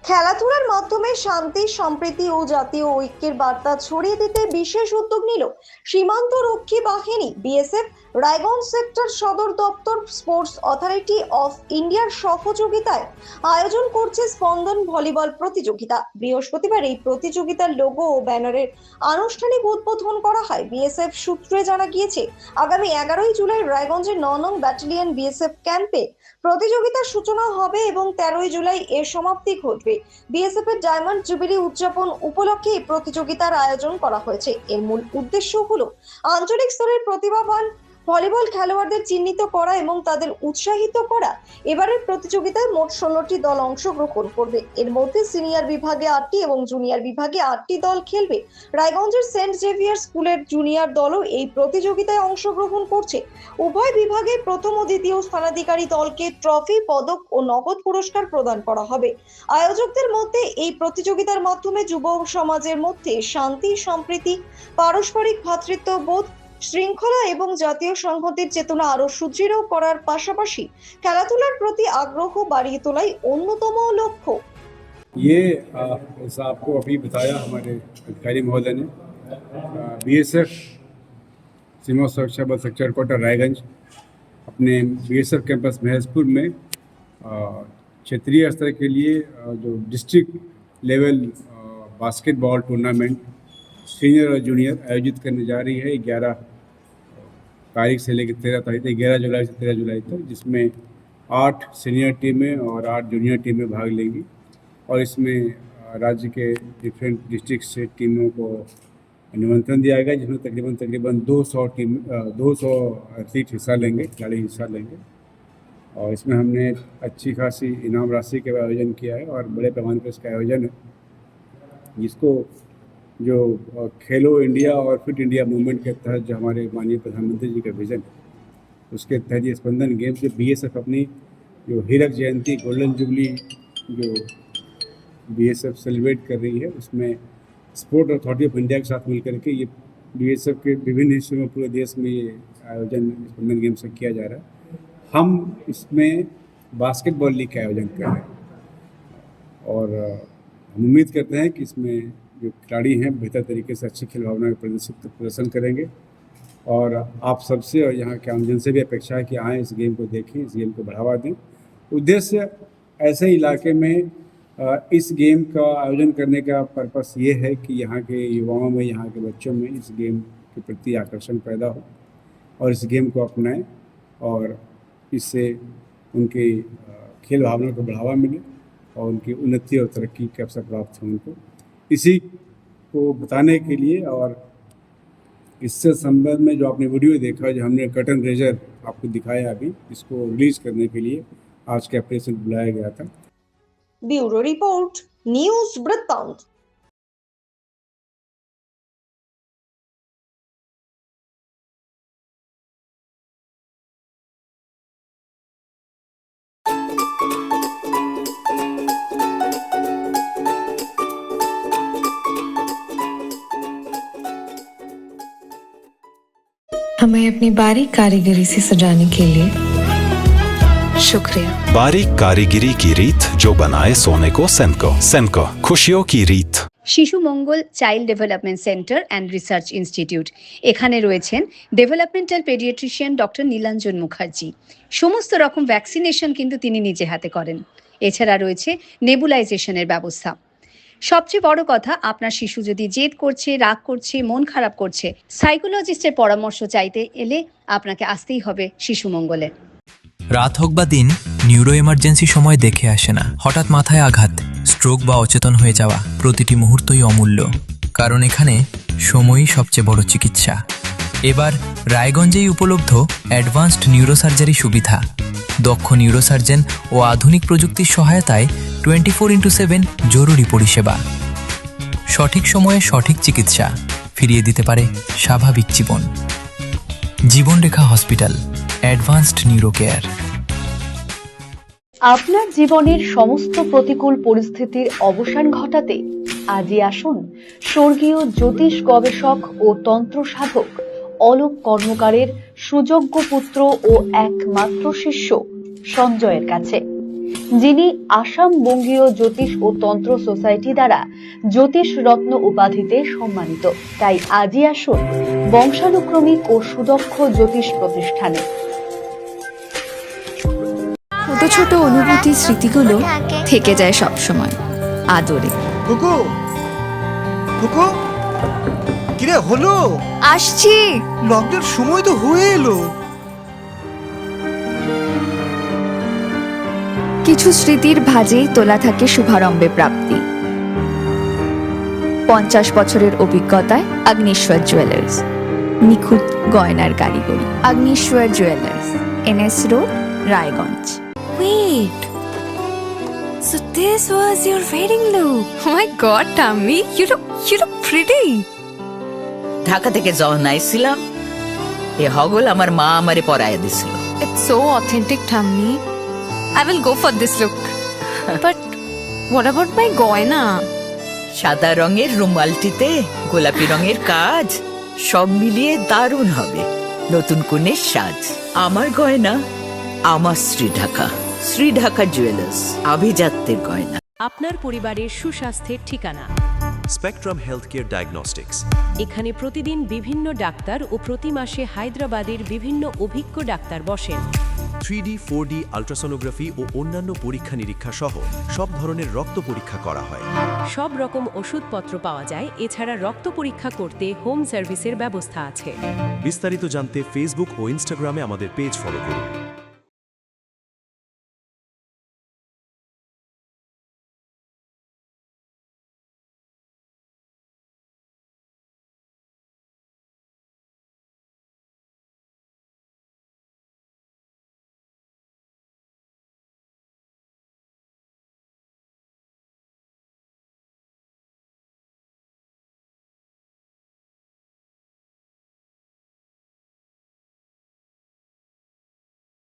খেলাধুলার মাধ্যমে শান্তি, সম্প্রীতি ও জাতীয় ঐক্যের বার্তা ছড়িয়ে দিতে বিশেষ উদ্যোগ নিল সীমান্ত রক্ষী বাহিনী বিএসএফ। রায়গঞ্জ সেক্টর সদর দপ্তর স্পোর্টস অথরিটি অফ ইন্ডিয়ার সহযোগিতায় আয়োজন করছে স্পন্দন ভলিবল প্রতিযোগিতা। বৃহস্পতিবার এই প্রতিযোগিতার লোগো ও ব্যানারের আনুষ্ঠানিক উদ্বোধন করা হয়। বিএসএফ সূত্রে জানা গিয়েছে, আগামী 11ই জুলাই রায়গঞ্জের 9 নং ব্যাটালিয়ন বিএসএফ ক্যাম্পে প্রতিযোগিতার সূচনা হবে এবং 13ই জুলাই এর সমাপ্তি ঘটবে। বিএসএফ এর ডায়মন্ড জুবিলি উদযাপন উপলক্ষে এই প্রতিযোগিতার আয়োজন করা হয়েছে। এর মূল উদ্দেশ্য হলো আঞ্চলিক স্তরের প্রতিভাবান ভলিবল খেলোয়াড়দের চিহ্নিত করা এবং তাদের উৎসাহিত করা। এবারের প্রতিযোগিতায় মোট 16টি দল অংশগ্রহণ করবে। এর মধ্যে সিনিয়র বিভাগে 8টি এবং জুনিয়র বিভাগে 8টি দল খেলবে। রায়গঞ্জের সেন্ট জেভিয়ার স্কুলের জুনিয়র দলও এই প্রতিযোগিতায় অংশগ্রহণ করছে। উভয় বিভাগে প্রথম ও দ্বিতীয় স্থানাধিকারী দলকে ট্রফি, পদক ও নগদ পুরস্কার প্রদান করা হবে। আয়োজকদের মধ্যে এই প্রতিযোগিতার মাধ্যমে যুব সমাজের মধ্যে শান্তি, সম্প্রীতি, পারস্পরিক ভ্রাতৃত্ববোধ, শৃঙ্খলা এবং জাতীয় সংহতির চেতনা আরো সুদৃঢ় করার পাশাপাশি খেলাধুলার প্রতি আগ্রহ বাড়িয়ে তোলাই অন্যতম লক্ষ্য। ये जैसा आपको अभी बताया हमारे अधिकारी महोदय ने, बीएसएफ सीमा सुरक्षा बल सेक्टर हेडक्वार्टर रायगंज अपने बीएसएफ कैंपस महजपुर में क्षेत्रीय स्तर के लिए जो district level basketball tournament senior और जूनियर आयोजित करने जा रही है 11 तारीख से लेकर 13 तारीख तक, 11 जुलाई से 13 जुलाई तक, जिसमें 8 सीनियर टीमें और 8 जूनियर टीमें भाग लेंगी। और इसमें राज्य के डिफरेंट डिस्ट्रिक्ट से टीमों को निमंत्रण दिया गया, जिसमें तकरीबन 200 एथलीट हिस्सा लेंगे, खिलाड़ी हिस्सा लेंगे। और इसमें हमने अच्छी खासी इनाम राशि का आयोजन किया है और बड़े पैमाने पर इसका आयोजन है, जिसको जो खेलो इंडिया और फिट इंडिया मूवमेंट के तहत जो हमारे माननीय प्रधानमंत्री जी का विजन है, उसके तहत ये स्पंदन गेम्स जो बीएसएफ अपनी जो हीरक जयंती गोल्डन जुबली जो बीएसएफ सेलिब्रेट कर रही है, उसमें स्पोर्ट अथॉरिटी ऑफ इंडिया के साथ मिलकर के ये बीएसएफ के विभिन्न हिस्सों में पूरे देश में ये आयोजन स्पंदन गेम्स से किया जा रहा है। हम इसमें बास्केटबॉल लीग का आयोजन कर रहे हैं और हम उम्मीद करते हैं कि इसमें जो खिलाड़ी हैं बेहतर तरीके से अच्छी खेल भावना का प्रदर्शन करेंगे। और आप सबसे और यहाँ के आमजन से भी अपेक्षा है कि आएँ, इस गेम को देखें, इस गेम को बढ़ावा दें। उद्देश्य ऐसे इलाके में इस गेम का आयोजन करने का पर्पस ये है कि यहाँ के युवाओं में, यहाँ के बच्चों में इस गेम के प्रति आकर्षण पैदा हो और इस गेम को अपनाएं और इससे उनके खेल भावना को बढ़ावा मिले और उनकी उन्नति और तरक्की के अवसर प्राप्त हो उनको। इसी को बताने के लिए और इससे संबंध में जो आपने वीडियो देखा, जो हमने कर्टन रेजर आपको दिखाया अभी, इसको रिलीज करने के लिए आज के प्रेस में बुलाया गया था। ब्यूरो रिपोर्ट, न्यूज वृत्तांत। हमें अपनी बारीक कारीगरी से सजाने के लिए शुक्रिया। बारीक कारीगरी की रीत जो बनाए सोने को सेनको खुशियों की रीत। Shishu Mangal child development centre and research institute. এখানে রয়েছেন developmental paediatrician doctor Nilanjan Mukherjee. সমস্ত রকম ভ্যাকসিনেশন কিন্তু তিনি নিজে হাতে করেন। এছাড়া রয়েছে নেবুলাইজেশনের ব্যবস্থা। সবচেয়ে বড় কথা, আপনার শিশু যদি জেদ করছে, রাগ করছে, মন খারাপ করছে, সাইকোলজিস্টের পরামর্শ চাইতে এলে আপনাকে আসতেই হবে শিশু মঙ্গলে। রাত হোক বা দিন, নিউরো এমার্জেন্সি সময় দেখে আসে না। হঠাৎ মাথায় আঘাত, স্ট্রোক বা অচেতন হয়ে যাওয়া, প্রতিটি মুহূর্তই অমূল্য, কারণ এখানে সময়ই সবচেয়ে বড় চিকিৎসা। এবার রায়গঞ্জেই উপলব্ধ অ্যাডভান্সড নিউরোসার্জারি সুবিধা। দক্ষ নিউরোসার্জন ও আধুনিক প্রযুক্তির সহায়তায় 24x7 জরুরি পরিষেবা। সঠিক সময়ে সঠিক চিকিৎসা ফিরিয়ে দিতে পারে স্বাভাবিক জীবন। জীবনরেখা হসপিটাল, অ্যাডভান্সড নিউরো কেয়ার। আপনার জীবনের সমস্ত প্রতিকূল পরিস্থিতির অবসান ঘটাতে আজই আসুন স্বর্গীয় জ্যোতিষ গবেষক ও তন্ত্র সাধক অলোক কর্মকারের সুযোগ্য পুত্র ও একমাত্র শিষ্য সঞ্জয়ের কাছে। যিনি আসাম বঙ্গীয় জ্যোতিষ ও তন্ত্র সোসাইটি দ্বারা জ্যোতিষ রত্ন উপাধিতে সম্মানিত। তাই আজই আসুন বংশানুক্রমিক ও সুদক্ষ জ্যোতিষ প্রতিষ্ঠানে। ছোট ছোট অনুভূতি স্মৃতিগুলো থেকে যায় সব সময় আদরে। কুকু কুকু কিরে হলো? আসছি। লকডাউন সময় তো হয়ে এলো। কিছু স্মৃতির ভাজেই তোলা থাকে শুভারম্ভে প্রাপ্তি। 50 বছরের অভিজ্ঞতায় অগ্নিশ্বর জুয়েলার্স, নিখুঁত গয়নার কারিগরি। Agnishwar jewellers, NS road, Raiganj. Wait, so this was your wedding look? Oh my God, Tammy, you look pretty. Dhaka থেকে যখন আইছিলাম এ হগল আমার মা আমারে পরাইয়া দিছিল। It's so authentic, Tammy. I will go for this look. But what about my goina? সাদা রঙের রুমালটিতে গোলাপি রঙের কাজ, সব মিলিয়ে দারুণ হবে নতুন কনের সাজ। আমার গয়না আমার শ্রী ঢাকা জুয়েলার্স, আভিজাত্যের গয়না। আপনার পরিবারের সুস্বাস্থ্যের ঠিকানা স্পেকট্রাম হেলথকেয়ার ডায়াগনস্টিক্স। এখানে প্রতিদিন বিভিন্ন ডাক্তার ও প্রতি মাসে হায়দ্রাবাদের বিভিন্ন অভিজ্ঞ ডাক্তার বসেন। 3D, 4D আল্ট্রাসোনোগ্রাফি ও অন্যান্য পরীক্ষা নিরীক্ষা সহ সব ধরনের রক্ত পরীক্ষা করা হয়। সব রকম ওষুধপত্র পাওয়া যায়। এছাড়া রক্ত পরীক্ষা করতে হোম সার্ভিসের ব্যবস্থা আছে। বিস্তারিত জানতে ফেসবুক ও ইনস্টাগ্রামে আমাদের পেজ ফলো করুন।